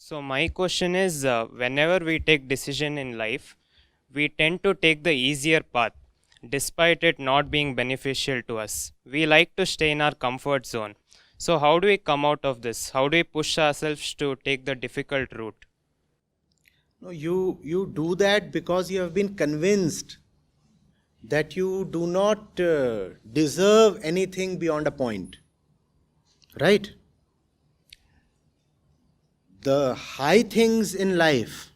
So my question is, whenever we take decision in life, we tend to take the easier path, despite it not being beneficial to us. We like to stay in our comfort zone. So how do we come out of this? How do we push ourselves to take the difficult route? No, you do that because you have been convinced that you do not deserve anything beyond a point. Right? The high things in life,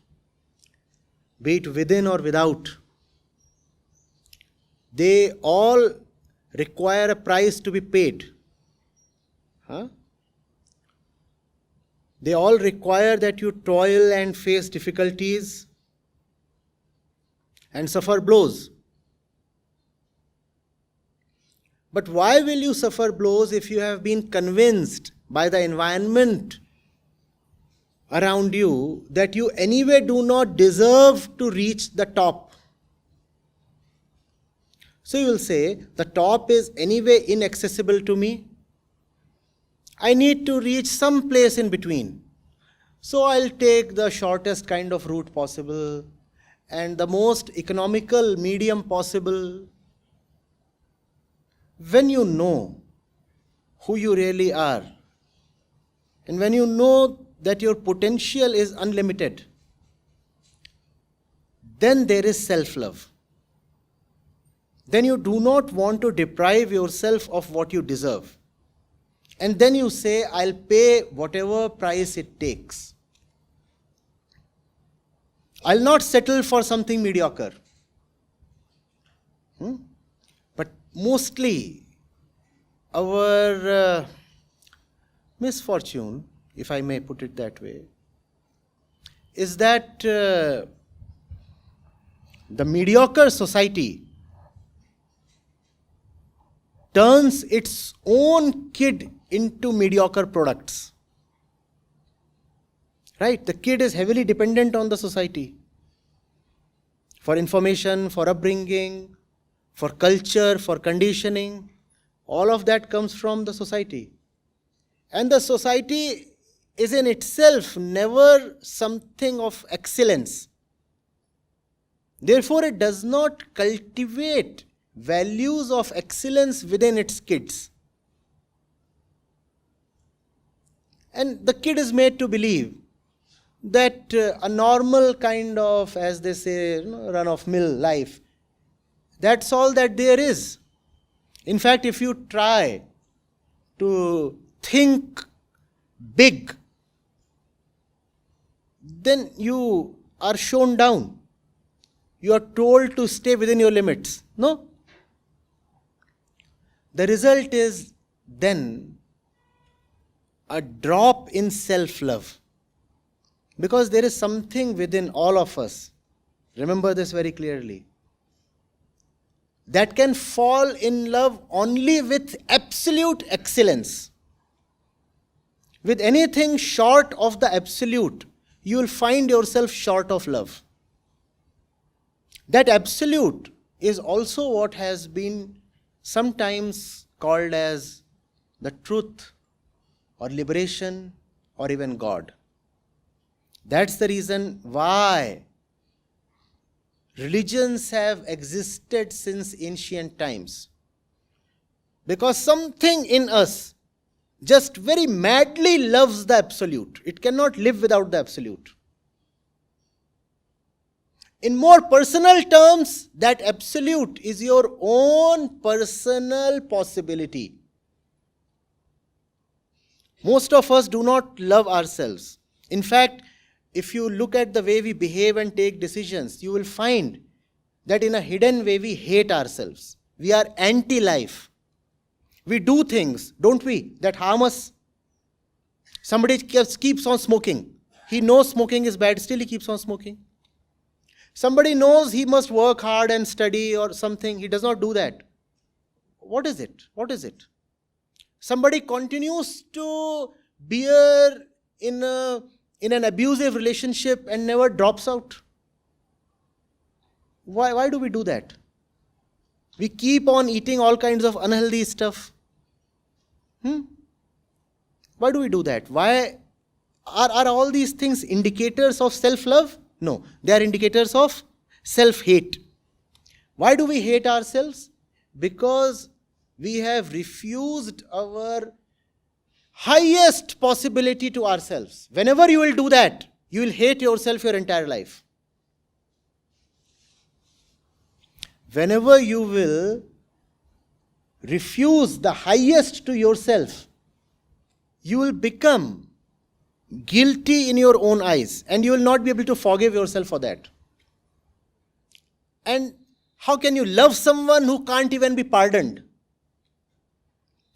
be it within or without, they all require a price to be paid. Huh? They all require that you toil and face difficulties and suffer blows. But why will you suffer blows if you have been convinced by the environment around you that you anyway do not deserve to reach the top? So you will say, the top is anyway inaccessible to me. I need to reach some place in between. So I'll take the shortest kind of route possible and the most economical medium possible. When you know who you really are, and when you know that your potential is unlimited, then there is self-love. Then you do not want to deprive yourself of what you deserve. And then you say, I'll pay whatever price it takes. I'll not settle for something mediocre. But mostly, our misfortune, if I may put it that way, is that the mediocre society turns its own kid into mediocre products. Right? The kid is heavily dependent on the society for information, for upbringing, for culture, for conditioning. All of that comes from the society. And the society is in itself never something of excellence. Therefore, it does not cultivate values of excellence within its kids. And the kid is made to believe that a normal kind of, as they say, run-of-mill life, that's all that there is. In fact, if you try to think big, then you are shown down. You are told to stay within your limits. No? The result is then a drop in self-love. Because there is something within all of us, remember this very clearly, that can fall in love only with absolute excellence. With anything short of the absolute, you will find yourself short of love. That absolute is also what has been sometimes called as the truth or liberation or even God. That's the reason why religions have existed since ancient times. Because something in us just very madly loves the absolute. It cannot live without the absolute. In more personal terms, that absolute is your own personal possibility. Most of us do not love ourselves. In fact, if you look at the way we behave and take decisions, you will find that in a hidden way we hate ourselves. We are anti-life. We do things, don't we, that harm us. Somebody keeps on smoking. He knows smoking is bad, still he keeps on smoking. Somebody knows he must work hard and study or something, he does not do that. What is it? What is it? Somebody continues to bear in an abusive relationship and never drops out. Why do we do that? We keep on eating all kinds of unhealthy stuff. Why do we do that? Why Are all these things indicators of self-love? No, they are indicators of self-hate. Why do we hate ourselves? Because we have refused our highest possibility to ourselves. Whenever you will do that, you will hate yourself your entire life. Whenever you will refuse the highest to yourself, you will become guilty in your own eyes, and you will not be able to forgive yourself for that. And how can you love someone who can't even be pardoned?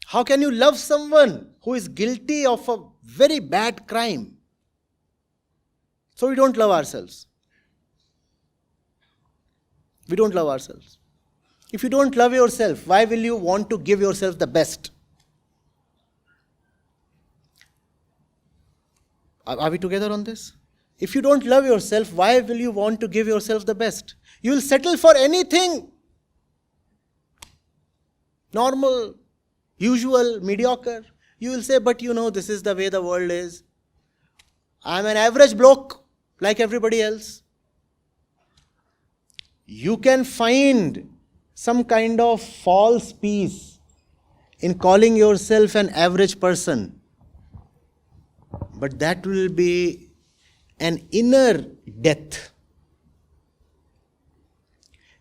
How can you love someone who is guilty of a very bad crime? So we don't love ourselves. We don't love ourselves. If you don't love yourself, why will you want to give yourself the best? Are we together on this? If you don't love yourself, why will you want to give yourself the best? You will settle for anything normal, usual, mediocre. You will say, but this is the way the world is. I'm an average bloke like everybody else. You can find some kind of false peace in calling yourself an average person. But that will be an inner death.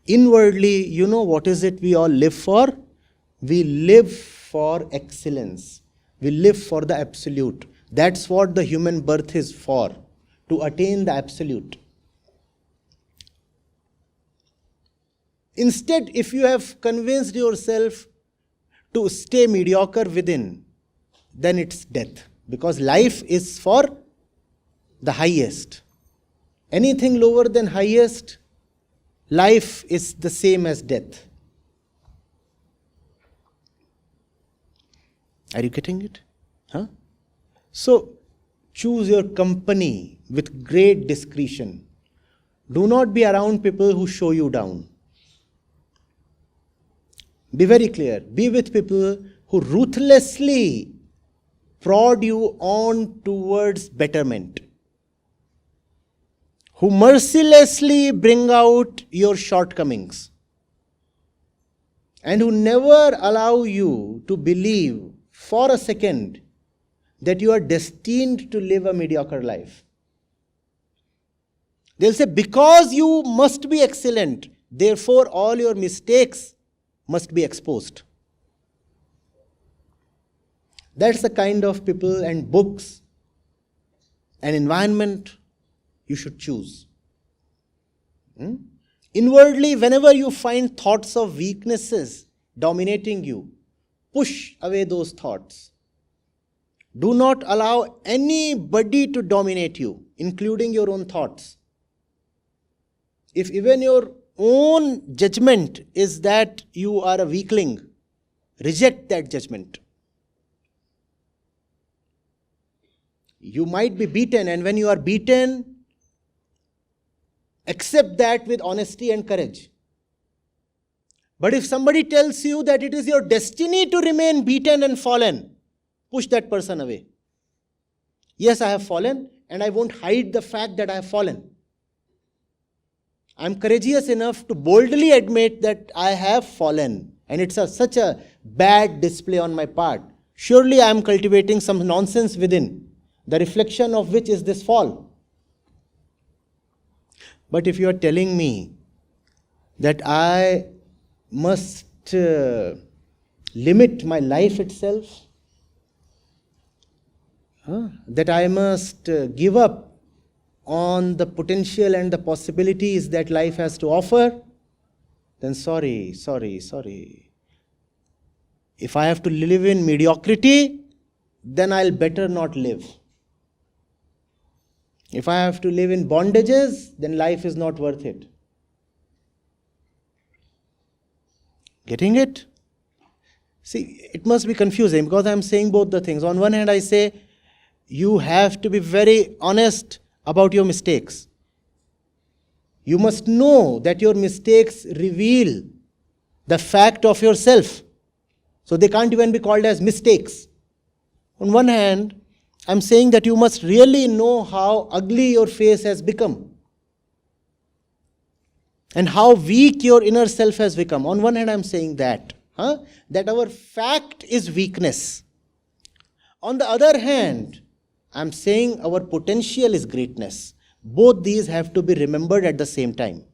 Inwardly, what is it we all live for? We live for excellence. We live for the absolute. That's what the human birth is for, to attain the absolute. Instead, if you have convinced yourself to stay mediocre within, then it's death. Because life is for the highest. Anything lower than highest, life is the same as death. Are you getting it? Huh? So, choose your company with great discretion. Do not be around people who show you down. Be very clear. Be with people who ruthlessly prod you on towards betterment, who mercilessly bring out your shortcomings, and who never allow you to believe for a second that you are destined to live a mediocre life. They'll say, because you must be excellent, therefore all your mistakes must be exposed. That's the kind of people and books and environment you should choose. Inwardly, whenever you find thoughts of weaknesses dominating you, push away those thoughts. Do not allow anybody to dominate you, including your own thoughts. If even your own judgment is that you are a weakling, reject that judgment. You might be beaten, and when you are beaten, accept that with honesty and courage. But if somebody tells you that it is your destiny to remain beaten and fallen, push that person away. Yes, I have fallen, and I won't hide the fact that I have fallen. I am courageous enough to boldly admit that I have fallen, and it's such a bad display on my part. Surely I am cultivating some nonsense within, the reflection of which is this fall. But if you are telling me that I must limit my life itself, that I must give up on the potential and the possibilities that life has to offer, then sorry. If I have to live in mediocrity, then I'll better not live. If I have to live in bondages, then life is not worth it. Getting it? See, it must be confusing because I'm saying both the things. On one hand, I say you have to be very honest about your mistakes. You must know that your mistakes reveal the fact of yourself. So they can't even be called as mistakes. On one hand, I'm saying that you must really know how ugly your face has become and how weak your inner self has become. On one hand, I'm saying that our fact is weakness. On the other hand, I'm saying our potential is greatness. Both these have to be remembered at the same time.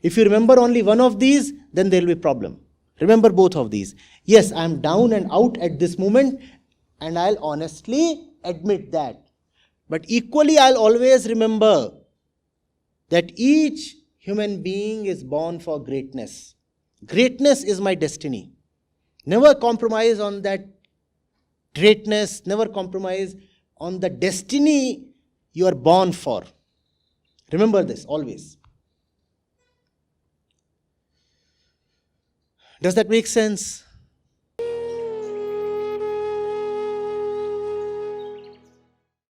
If you remember only one of these, then there will be a problem. Remember both of these. Yes, I'm down and out at this moment, and I'll honestly admit that. But equally, I'll always remember that each human being is born for greatness. Greatness is my destiny. Never compromise on that greatness, never compromise on the destiny you are born for. Remember this always. Does that make sense?